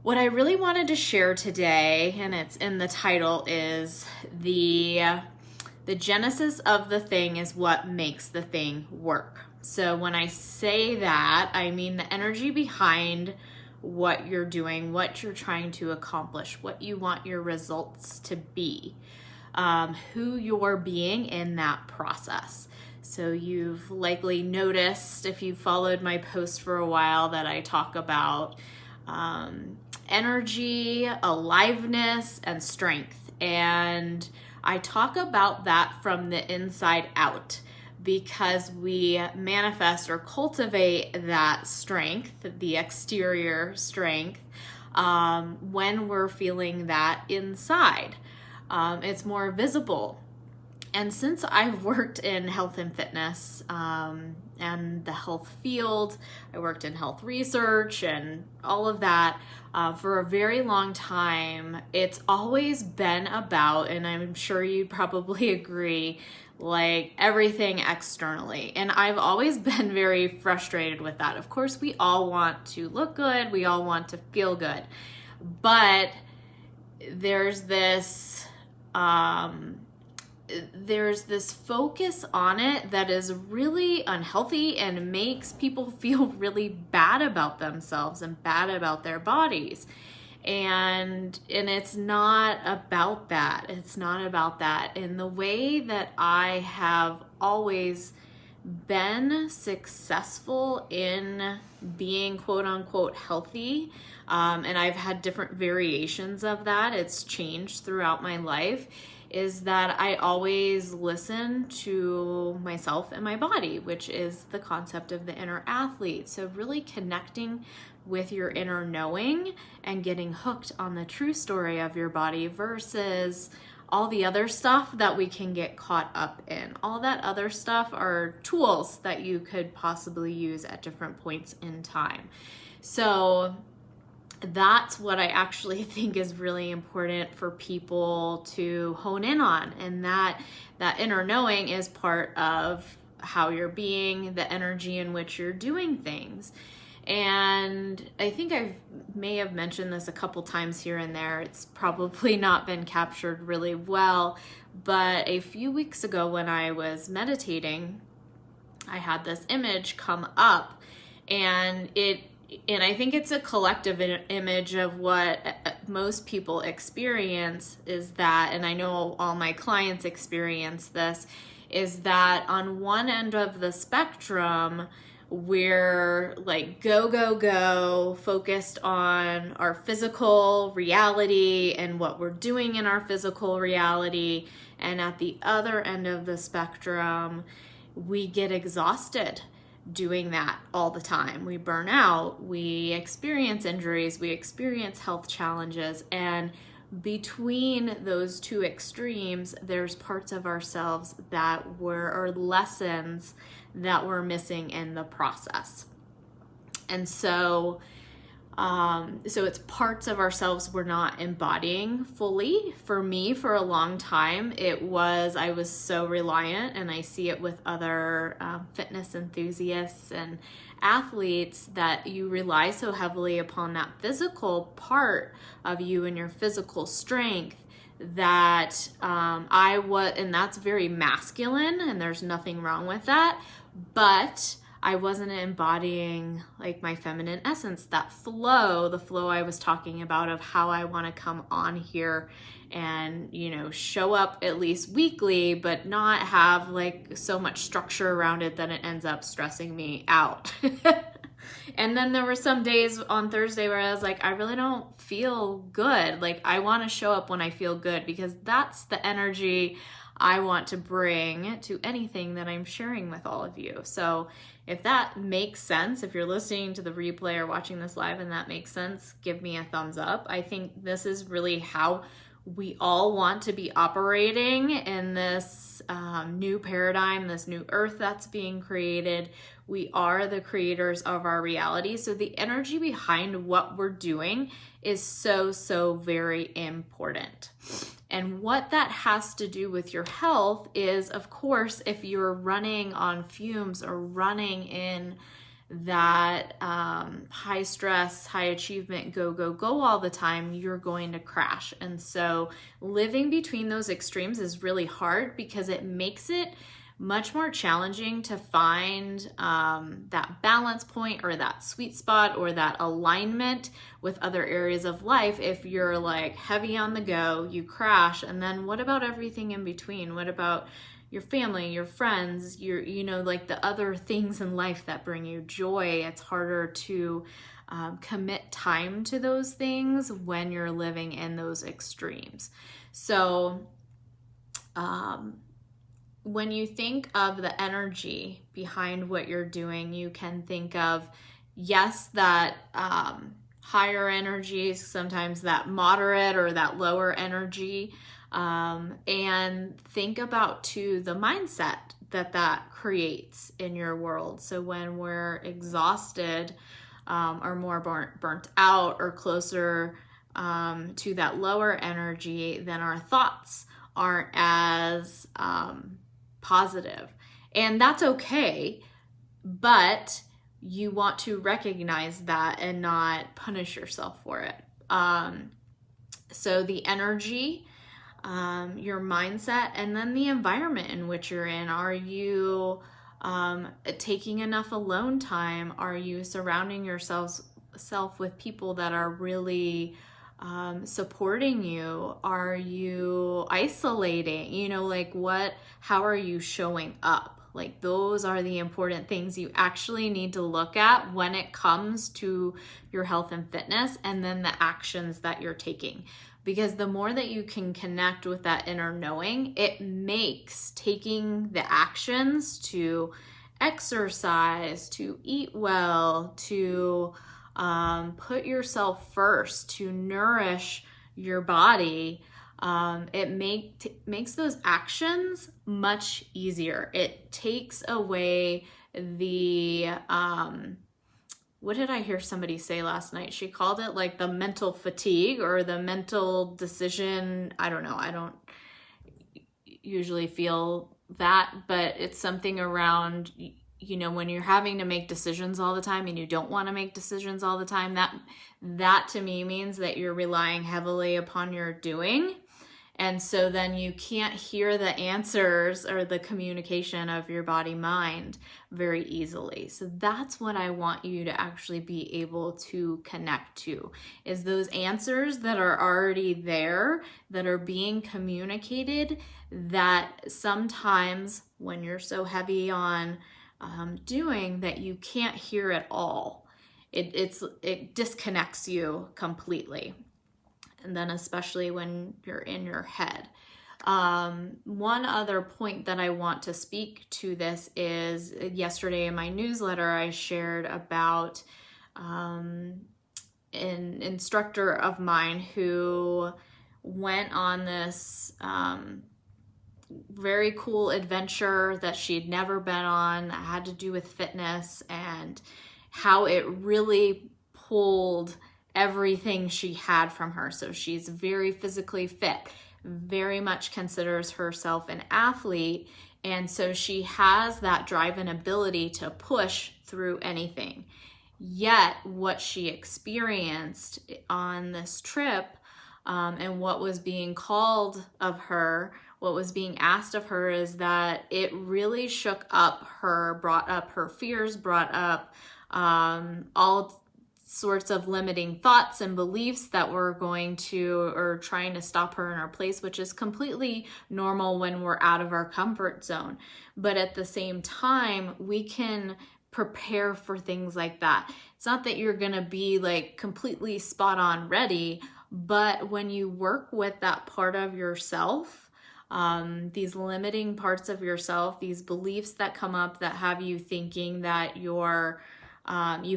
What I really wanted to share today, and it's in the title, is the genesis of the thing is what makes the thing work. So when I say that, I mean the energy behind what you're doing, what you're trying to accomplish, what you want your results to be, who you're being in that process. So you've likely noticed, if you followed my post for a while, that I talk about energy, aliveness, and strength. And I talk about that from the inside out, because we manifest or cultivate that strength, the exterior strength, when we're feeling that inside. It's more visible. And since I've worked in health and fitness and the health field, I worked in health research and all of that for a very long time, it's always been about, and I'm sure you'd probably agree, like everything externally. And I've always been very frustrated with that. Of course, we all want to look good, we all want to feel good, but there's this focus on it that is really unhealthy and makes people feel really bad about themselves and bad about their bodies. And it's not about that. It's not about that. In the way that I have always been successful in being quote unquote healthy, and I've had different variations of that, it's changed throughout my life, is that I always listen to myself and my body, which is the concept of the inner athlete. So really connecting with your inner knowing and getting hooked on the true story of your body versus all the other stuff that we can get caught up in. All that other stuff are tools that you could possibly use at different points in time. So that's what I actually think is really important for people to hone in on. And that inner knowing is part of how you're being, the energy in which you're doing things. And I think I may have mentioned this a couple times here and there. It's probably not been captured really well, but a few weeks ago when I was meditating, I had this image come up, and I think it's a collective image of what most people experience, is that, and I know all my clients experience this, is that on one end of the spectrum, we're like go, focused on our physical reality and what we're doing in our physical reality. And at the other end of the spectrum, we get exhausted doing that all the time. We burn out, we experience injuries, we experience health challenges, and between those two extremes, there's parts of ourselves that or lessons that we're missing in the process. And so it's parts of ourselves we're not embodying fully. For me, for a long time, I was so reliant, and I see it with other fitness enthusiasts and athletes, that you rely so heavily upon that physical part of you and your physical strength that and that's very masculine, and there's nothing wrong with that, but I wasn't embodying like my feminine essence, that flow, the flow I was talking about of how I want to come on here and, show up at least weekly, but not have like so much structure around it that it ends up stressing me out. And then there were some days on Thursday where I was like, I really don't feel good. Like, I want to show up when I feel good, because that's the energy I want to bring to anything that I'm sharing with all of you. So if that makes sense, if you're listening to the replay or watching this live and that makes sense, give me a thumbs up. I think this is really how we all want to be operating in this new paradigm, this new earth that's being created. We are the creators of our reality. So the energy behind what we're doing is so very important. And what that has to do with your health is, of course, if you're running on fumes or running in that high stress, high achievement, go, go, go all the time, you're going to crash. And so living between those extremes is really hard because it makes it much more challenging to find that balance point or that sweet spot or that alignment with other areas of life. If you're like heavy on the go, you crash. And then what about everything in between? What about your family, your friends, like the other things in life that bring you joy? It's harder to commit time to those things when you're living in those extremes. So, when you think of the energy behind what you're doing, you can think of, yes, that higher energy, sometimes that moderate or that lower energy, and think about too the mindset that creates in your world. So when we're exhausted or more burnt out or closer to that lower energy, then our thoughts aren't as positive. And that's okay, but you want to recognize that and not punish yourself for it. So the energy, your mindset, and then the environment in which you're in. Are you taking enough alone time? Are you surrounding yourself with people that are really supporting you? Are you isolating? How are you showing up? Like, those are the important things you actually need to look at when it comes to your health and fitness, and then the actions that you're taking. Because the more that you can connect with that inner knowing, it makes taking the actions to exercise, to eat well, to put yourself first, to nourish your body, it makes those actions much easier. It takes away the, what did I hear somebody say last night? She called it like the mental fatigue or the mental decision. I don't know. I don't usually feel that, but it's something around, when you're having to make decisions all the time and you don't want to make decisions all the time, that to me means that you're relying heavily upon your doing. And so then you can't hear the answers or the communication of your body mind very easily. So that's what I want you to actually be able to connect to, is those answers that are already there, that are being communicated, that sometimes when you're so heavy on doing that you can't hear at all. It disconnects you completely. And then especially when you're in your head. One other point that I want to speak to this is, yesterday in my newsletter, I shared about an instructor of mine who went on this very cool adventure that she had never been on, that had to do with fitness, and how it really pulled everything she had from her. So she's very physically fit, very much considers herself an athlete, and so she has that drive and ability to push through anything. Yet what she experienced on this trip, and what was being called of her, what was being asked of her, is that it really shook up her, brought up her fears, brought up all sorts of limiting thoughts and beliefs that were going to, or trying to stop her in her place, which is completely normal when we're out of our comfort zone. But at the same time, we can prepare for things like that. It's not that you're gonna be like completely spot on ready, but when you work with that part of yourself, these limiting parts of yourself, these beliefs that come up that have you thinking that you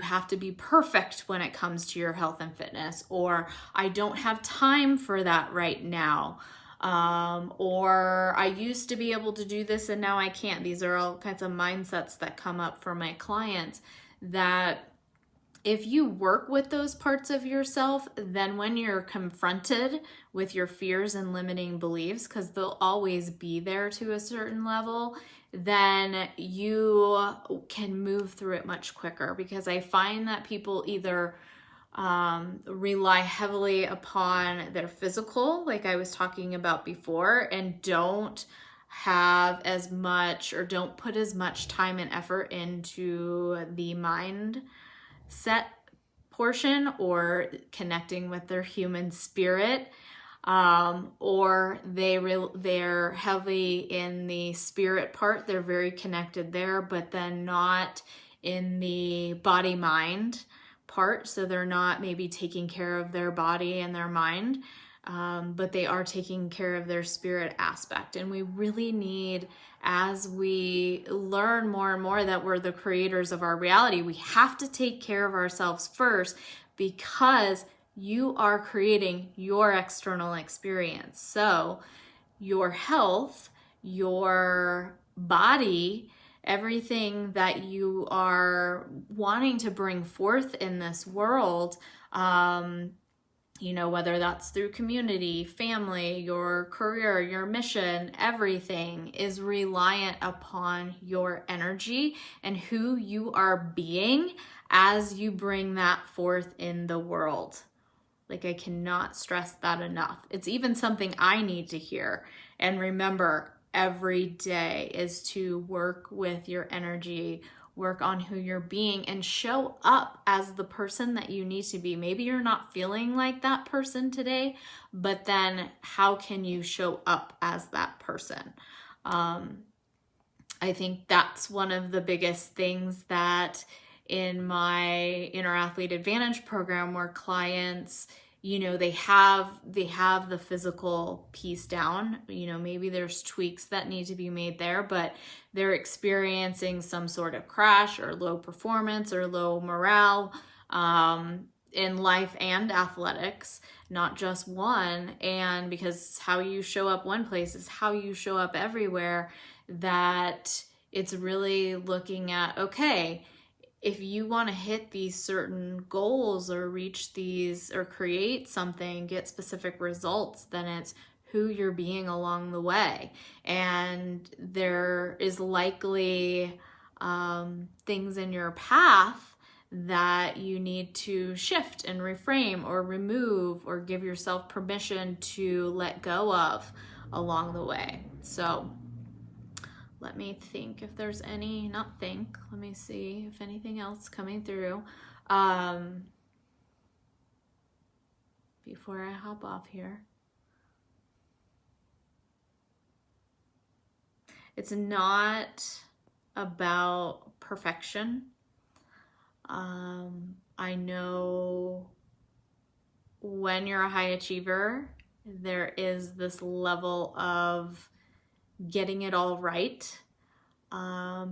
have to be perfect when it comes to your health and fitness, or I don't have time for that right now, or I used to be able to do this and now I can't. These are all kinds of mindsets that come up for my clients, that if you work with those parts of yourself, then when you're confronted with your fears and limiting beliefs, because they'll always be there to a certain level, then you can move through it much quicker, because I find that people either rely heavily upon their physical, like I was talking about before, and don't have as much, or don't put as much time and effort into the mindset portion, or connecting with their human spirit, or they're heavy in the spirit part. They're very connected there, but then not in the body mind part. So they're not maybe taking care of their body and their mind, but they are taking care of their spirit aspect. And we really need, as we learn more and more that we're the creators of our reality, we have to take care of ourselves first, because you are creating your external experience. So your health, your body, everything that you are wanting to bring forth in this world, whether that's through community, family, your career, your mission, everything is reliant upon your energy and who you are being as you bring that forth in the world. Like, I cannot stress that enough. It's even something I need to hear and remember every day, is to work with your energy, work on who you're being, and show up as the person that you need to be. Maybe you're not feeling like that person today, but then how can you show up as that person? I think that's one of the biggest things that in my Inner Athlete Advantage program, where clients, they have the physical piece down, maybe there's tweaks that need to be made there, but they're experiencing some sort of crash or low performance or low morale in life and athletics, not just one. And because how you show up one place is how you show up everywhere, that it's really looking at, okay, if you want to hit these certain goals or reach these or create something, get specific results, then it's who you're being along the way. And there is likely things in your path that you need to shift and reframe or remove or give yourself permission to let go of along the way. So let me think if there's let me see if anything else coming through before I hop off here. It's not about perfection. I know when you're a high achiever, there is this level of getting it all right,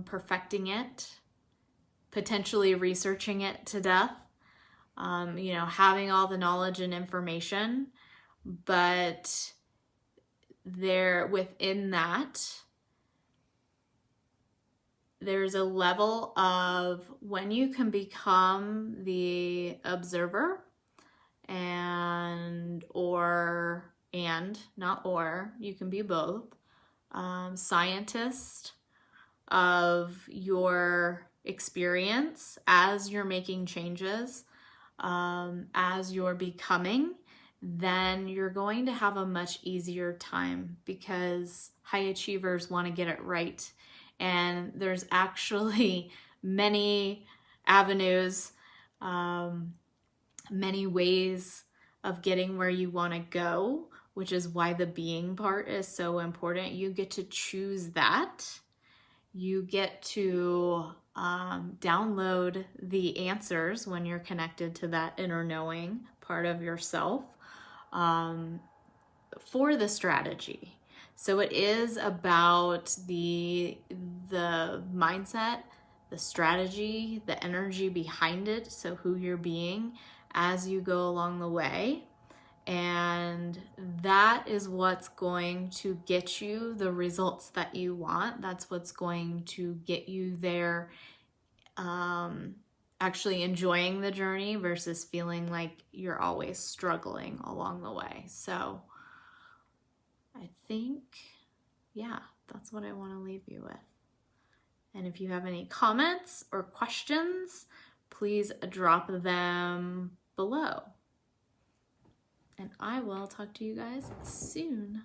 perfecting it, potentially researching it to death, having all the knowledge and information, but within that, there's a level of when you can become the observer you can be both, scientist of your experience as you're making changes, as you're becoming, then you're going to have a much easier time, because high achievers want to get it right. And there's actually many avenues, many ways of getting where you want to go, which is why the being part is so important. You get to choose that. You get to download the answers when you're connected to that inner knowing part of yourself for the strategy. So it is about the mindset, the strategy, the energy behind it. So who you're being as you go along the way. And that is what's going to get you the results that you want. That's what's going to get you there, actually enjoying the journey versus feeling like you're always struggling along the way. So I think, that's what I want to leave you with. And if you have any comments or questions, please drop them below. And I will talk to you guys soon.